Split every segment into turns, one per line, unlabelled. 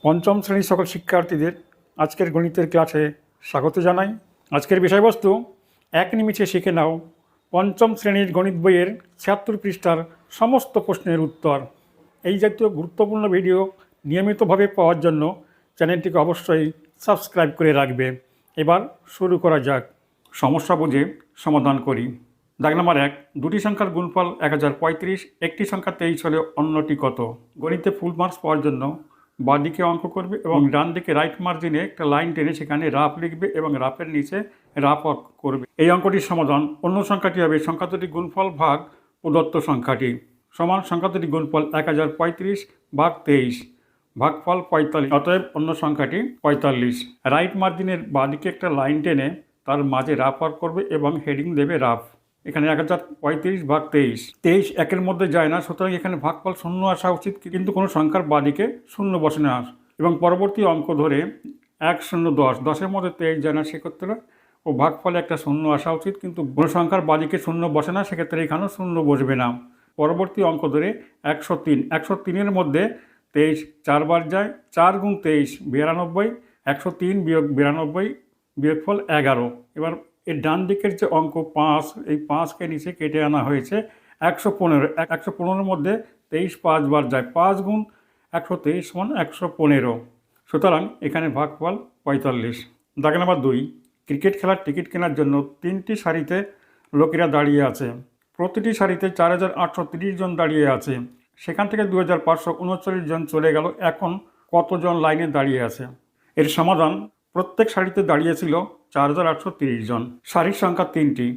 পঞ্চম শ্রেণীর সকল শিক্ষার্থীদের আজকের গণিতের ক্লাসে স্বাগত জানাই। আজকের বিষয়বস্তু এক নিমিষে শিখে নাও পঞ্চম শ্রেণীর গণিত বইয়ের ৭৬ পৃষ্ঠার সমস্ত প্রশ্নের উত্তর। এই জাতীয় গুরুত্বপূর্ণ ভিডিও নিয়মিতভাবে পাওয়ার জন্য চ্যানেলটিকে অবশ্যই সাবস্ক্রাইব করে রাখবে। এবার শুরু করা যাক। সমস্যা বুঝে সমাধান করি। দাগ নম্বর ১, দুটি সংখ্যার গুণফল ১০৩৫, একটি সংখ্যা ২৩ হলে অন্যটি কত? গণিতে ফুল মার্কস পাওয়ার জন্য বাঁ দিকে অঙ্ক করবে এবং ডান দিকে রাইট মার্জিনে একটা লাইন টেনে সেখানে রাফ লিখবে এবং রাফের নিচে রাফ অঙ্ক করবে। এই অঙ্কটির সমাধান অন্য সংখ্যাটি হবে সংখ্যা দুটি গুণফল ভাগ প্রদত্ত সংখ্যাটি সমান সংখ্যা দুটি গুণফল ১০৩৫ ভাগ ২৩ ভাগফল ৪৫, অতএব অন্য সংখ্যাটি ৪৫। রাইট মার্জিনের বাঁ দিকে একটা লাইন টেনে তার মাঝে রাফ অঙ্ক করবে এবং হেডিং দেবে রাফ। এখানে ১০৩৫ ভাগ ২৩, ২৩ একের মধ্যে যায় না, সুতরাং এখানে ভাগফল শূন্য আসা উচিত, কিন্তু কোনো সংখ্যার বাদিকে শূন্য বসে না। এবং পরবর্তী অঙ্ক ধরে ১ 0 10, ১০-এর মধ্যে ২৩ যায় না, সেক্ষেত্রে ও ভাগফলে একটা শূন্য আসা উচিত, কিন্তু কোনো সংখ্যার বাদিকে শূন্য বসে না, সেক্ষেত্রে এখানেও শূন্য বসবে না। পরবর্তী অঙ্ক ধরে ১০৩, ১০৩-এর মধ্যে ২৩ 4বার যায়, ৪ গুণ ২৩ ৯২, ১০৩ বিয়োগ ৯২ বিয়োগফল ১১। এবার এর ডান দিকের যে অঙ্ক ৫, এই ৫কে নিচে কেটে আনা হয়েছে ১১৫। ১১৫-এর মধ্যে ২৩ ৫বার যায়, ৫ গুণ ১২৩ সমান ১১৫। সুতরাং এখানে ভাগফল ৪৫। দাগ নম্বর ২, ক্রিকেট খেলার টিকিট কেনার জন্য ৩টি সারিতে লোকেরা দাঁড়িয়ে আছে। প্রতিটি সারিতে ৪৮৩০ জন দাঁড়িয়ে আছে। সেখান থেকে ২৫৩৯ জন চলে গেল। এখন কতজন লাইনে দাঁড়িয়ে আছে? এর সমাধান, প্রত্যেক সারিতে দাঁড়িয়েছিল ৪৮৩০ জন। সারির সংখ্যা ৩টি,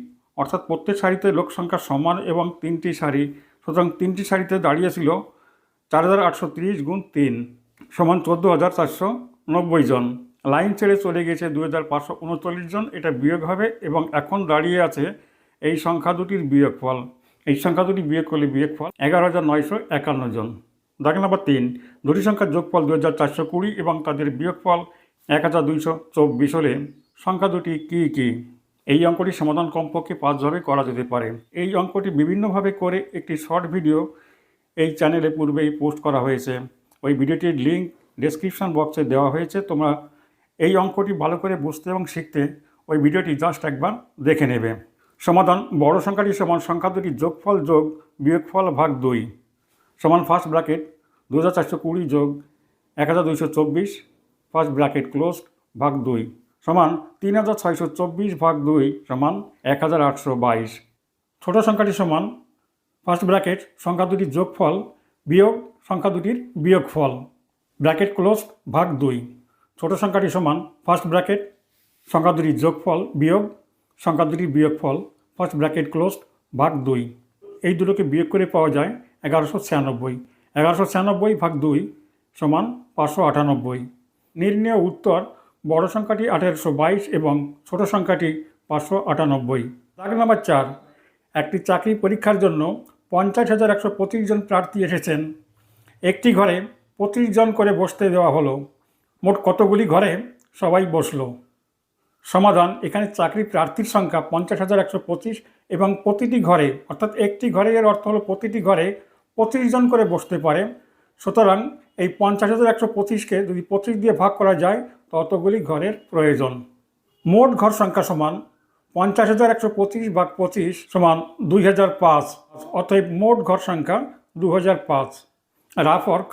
অর্থাৎ প্রত্যেক সারিতে লোক সংখ্যা সমান এবং ৩টি সারি, সুতরাং 3টি সারিতে দাঁড়িয়েছিল ৪৮৩০ গুণ ৩ সমান ১৪৪৯০ জন। লাইন ছেড়ে চলে গেছে ২৫৩৯ জন, এটা বিয়োগ হবে এবং এখন দাঁড়িয়ে আছে এই সংখ্যা দুটির বিয়োগফল। এই সংখ্যা দুটি বিয়োগ করলে বিয়োগফল ১১৯৫১ জন। দাগ নম্বর ৩, দুটি সংখ্যার যোগফল ২৪২০ এবং তাদের বিয়োগফল ১২২২৪ হলে সংখ্যা দুটি কী কী? এই অঙ্কটির সমাধান কমপক্ষে ৫ভাবে করা যেতে পারে। এই অঙ্কটি বিভিন্নভাবে করে একটি শর্ট ভিডিও এই চ্যানেলে পূর্বেই পোস্ট করা হয়েছে। ওই ভিডিওটির লিঙ্ক ডেসক্রিপশন বক্সে দেওয়া হয়েছে। তোমরা এই অঙ্কটি ভালো করে বুঝতে এবং শিখতে ওই ভিডিওটি জাস্ট একবার দেখে নেবে। সমাধান, বড় সংখ্যাটি সমান সংখ্যা দুটি যোগফল যোগ বিয়োগফল ভাগ ২ সমান ফার্স্ট ব্র্যাকেট ২৪২০ যোগ ১২২২৪ ফার্স্ট ব্র্যাকেট ক্লোজ ভাগ ২ সমান ৩৬২৪ ভাগ ২ সমান ১৮২২। ছোট সংখ্যাটি সমান ফার্স্ট ব্র্যাকেট সংখ্যা দুটির যোগফল বিয়োগ সংখ্যা দুটির বিয়োগফল ব্র্যাকেট ক্লোজ ভাগ ২। ছোট সংখ্যাটি সমান ফার্স্ট ব্র্যাকেট সংখ্যা দুটির যোগফল বিয়োগ সংখ্যা দুটির বিয়োগফল ফার্স্ট ব্র্যাকেট ক্লোজ ভাগ ২। এই দুটোকে বিয়োগ করে পাওয়া যায় ১১৯৬। ১১৯৬ ভাগ ২ সমান ৫৯৮। নির্ণেয় উত্তর, বড় সংখ্যাটি ১৮২২ এবং ছোট সংখ্যাটি ৫৯৮। দাগ নম্বর ৪, একটি চাকরি পরীক্ষার জন্য ৫০,১২৫ জন প্রার্থী এসেছেন। একটি ঘরে ২৫ জন করে বসতে দেওয়া হলো। মোট কতগুলি ঘরে সবাই বসলো? সমাধান, এখানে চাকরি প্রার্থীর সংখ্যা ৫০,১২৫ এবং প্রতিটি ঘরে, অর্থাৎ একটি ঘরে, এর অর্থ হলো প্রতিটি ঘরে ২৫ জন করে বসতে পারে। সুতরাং এই ৫০,১২৫কে যদি ২৫ দিয়ে ভাগ করা যায় ততগুলি ঘরের প্রয়োজন। মোট ঘর সংখ্যা সমান ৫০,১২৫ ভাগ ২৫ সমান ২০০৫, অতএব মোট ঘর সংখ্যা ২০০৫। রাফ অর্ক,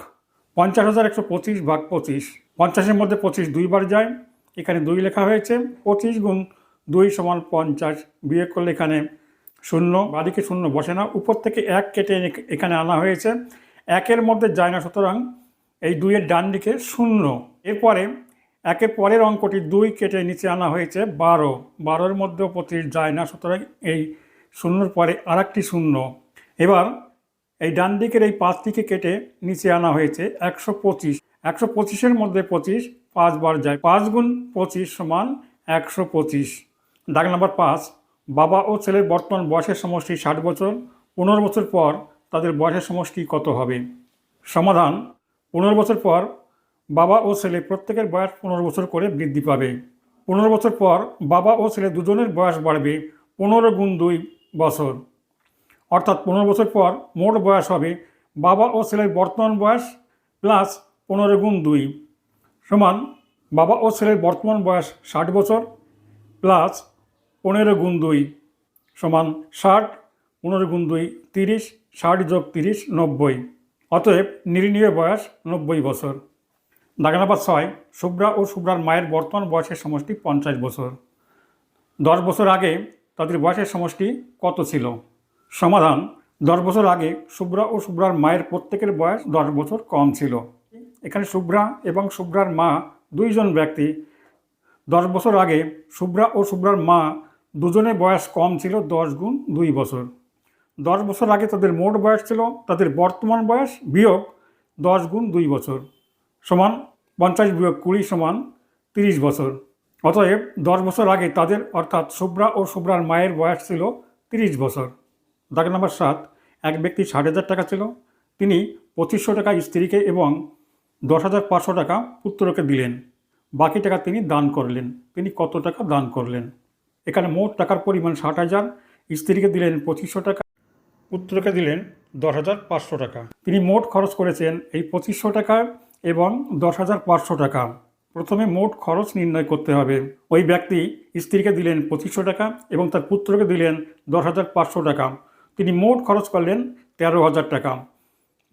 ৫০,১২৫ ভাগ ২৫, ৫০-এর মধ্যে ২৫ দুইবার যায়, এখানে ২ লেখা হয়েছে। ২৫ গুণ ২ সমান ৫০, বিয়োগ করলে এখানে শূন্য, বাদিকে শূন্য বসে না, উপর থেকে ১ কেটে এখানে আনা হয়েছে, ১-এর মধ্যে যায় না, সুতরাং এই ২-এর ডান দিকে শূন্য। এরপরে ১-এর পরের অঙ্কটি ২ কেটে নিচে আনা হয়েছে ১২, ১২-এর মধ্যেও ২৫ যায় না, সুতরাং এই শূন্যর পরে আর একটি শূন্য। এবার এই ডান দিকের এই ৫টিকে কেটে নিচে আনা হয়েছে ১২৫, ১২৫-এর মধ্যে ২৫ ৫বার যায়, ৫ গুণ ২৫ সমান ১২৫। দাগ নম্বর ৫, বাবা ও ছেলের বর্তমান বয়সের সমষ্টি ৬০ বছর। ১৫ বছর পর তাদের বয়সের সমষ্টি কত হবে? সমাধান, ১৫ বছর পর বাবা ও ছেলে প্রত্যেকের বয়স ১৫ বছর করে বৃদ্ধি পাবে। ১৫ বছর পর বাবা ও ছেলে দুজনের বয়স বাড়বে ১৫ গুণ ২ বছর, অর্থাৎ ১৫ বছর পর মোট বয়স হবে বাবা ও ছেলের বর্তমান বয়স প্লাস ১৫ গুণ ২ সমান বাবা ও ছেলের বর্তমান বয়স 60 বছর প্লাস 15 গুণ 2 সমান 60, 15 গুণ 2 30, 60 যোগ 30 90। অতএব নির্ণীয় বয়স 90 বছর। দাগ নাম্বার 6, শুভ্রা ও শুভ্রার মায়ের বর্তমান বয়সের সমষ্টি 50 বছর। 10 বছর আগে তাদের বয়সের সমষ্টি কত ছিল? সমাধান: 10 বছর আগে শুভ্রা ও শুভ্রার মায়ের প্রত্যেকের বয়স 10 বছর কম ছিল। এখানে শুভ্রা এবং শুভ্রার মা দুইজন ব্যক্তি। 10 বছর আগে শুভ্রা ও শুভ্রার মা দুজনের বয়স কম ছিল 10 গুণ 2 বছর। 10 বছর আগে তাদের মোট বয়স ছিল তাদের বর্তমান বয়স বিয়োগ 10 গুণ 2 বছর সমান 50 বিয়োগ 20 সমান 30 বছর। অতএব 10 বছর আগে তাদের অর্থাৎ শুভ্রা ও শুভ্রার মায়ের বয়স ছিল 30 বছর। দাগ নাম্বার 7, এক ব্যক্তি 60,000 টাকা ছিল। তিনি 2500 টাকা স্ত্রীকে এবং 10,500 টাকা পুত্রকে দিলেন। বাকি টাকা তিনি দান করলেন। তিনি কত টাকা দান করলেন? এখানে মোট টাকার পরিমাণ 60,000, স্ত্রীকে দিলেন 2500 টাকা, পুত্রকে দিলেন 10,500 টাকা। তিনি মোট খরচ করেছেন এই 2500 টাকা এবং 10,500 টাকা। প্রথমে মোট খরচ নির্ণয় করতে হবে। ওই ব্যক্তি স্ত্রীকে দিলেন 2500 টাকা এবং তার পুত্রকে দিলেন 10,500 টাকা। তিনি মোট খরচ করলেন 13,000 টাকা।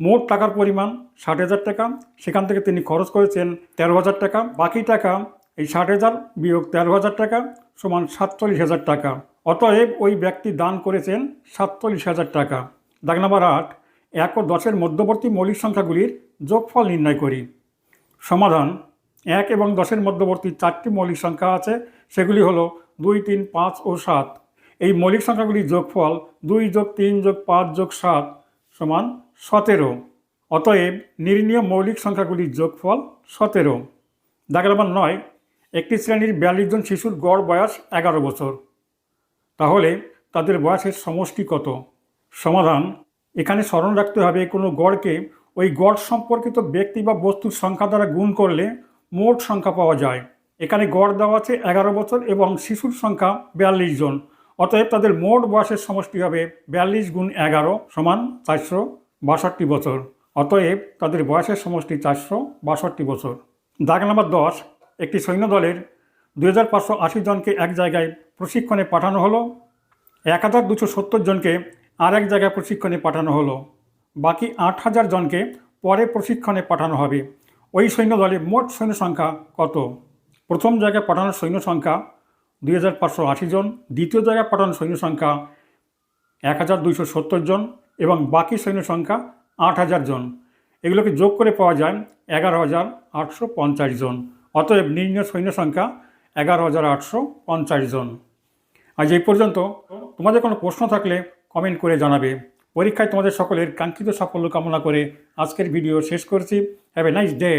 মোট টাকার পরিমাণ 60,000 টাকা, সেখান থেকে তিনি খরচ করেছেন 13,000 টাকা। বাকি টাকা এই 60,000 বিয়োগ 13,000 টাকা সমান 47,000 টাকা। অতএব ওই ব্যক্তি দান করেছেন 47,000 টাকা। দাগ নাম্বার 8, 1 ও 10-এর মধ্যবর্তী মৌলিক সংখ্যাগুলির যোগফল নির্ণয় করি। সমাধান: 1 এবং 10-এর মধ্যবর্তী 4টি মৌলিক সংখ্যা আছে, সেগুলি হলো 2, 3, 5 ও 7। এই মৌলিক সংখ্যাগুলির যোগফল 2 যোগ 3 যোগ 5 যোগ 7 সমান 17। অতএব নির্ণীয় মৌলিক সংখ্যাগুলির যোগফল 17। দাগ নাম্বার 9, একটি শ্রেণীর 42 জন শিশুর গড় বয়স 11 বছর। তাহলে তাদের বয়সের সমষ্টি কত? সমাধান: এখানে স্মরণ রাখতে হবে কোনো গড়কে ওই গড় সম্পর্কিত ব্যক্তি বা বস্তুর সংখ্যা দ্বারা গুণ করলে মোট সংখ্যা পাওয়া যায়। এখানে গড় দেওয়া আছে 11 বছর এবং শিশুর সংখ্যা 42 জন। অতএব তাদের মোট বয়সের সমষ্টি হবে 42 গুণ 11 সমান 462 বছর। অতএব তাদের বয়সের সমষ্টি 462 বছর। দাগ নাম্বার 10, একটি সৈন্যদলের 2,580 জনকে এক জায়গায় প্রশিক্ষণে পাঠানো হলো। 1,270 জনকে আর এক জায়গায় প্রশিক্ষণে পাঠানো হলো। বাকি 8,000 জনকে পরে প্রশিক্ষণে পাঠানো হবে। ওই সৈন্যদলে মোট সৈন্য সংখ্যা কত? প্রথম জায়গায় পাঠানোর সৈন্য সংখ্যা 2,580 জন, দ্বিতীয় জায়গায় পাঠানোর সৈন্য সংখ্যা 1,270 জন এবং বাকি সৈন্য সংখ্যা 8,000 জন। এগুলোকে যোগ করে পাওয়া যায় 11,850 জন। অতএব নির্ণীয় সৈন্য সংখ্যা 11,850 জন। আজ এই পর্যন্ত। তোমাদের কোনো প্রশ্ন থাকলে কমেন্ট করে জানাবে। পরীক্ষায় তোমাদের সকলের কাঙ্ক্ষিত সাফল্য কামনা করে আজকের ভিডিও শেষ করছি। Have a nice day.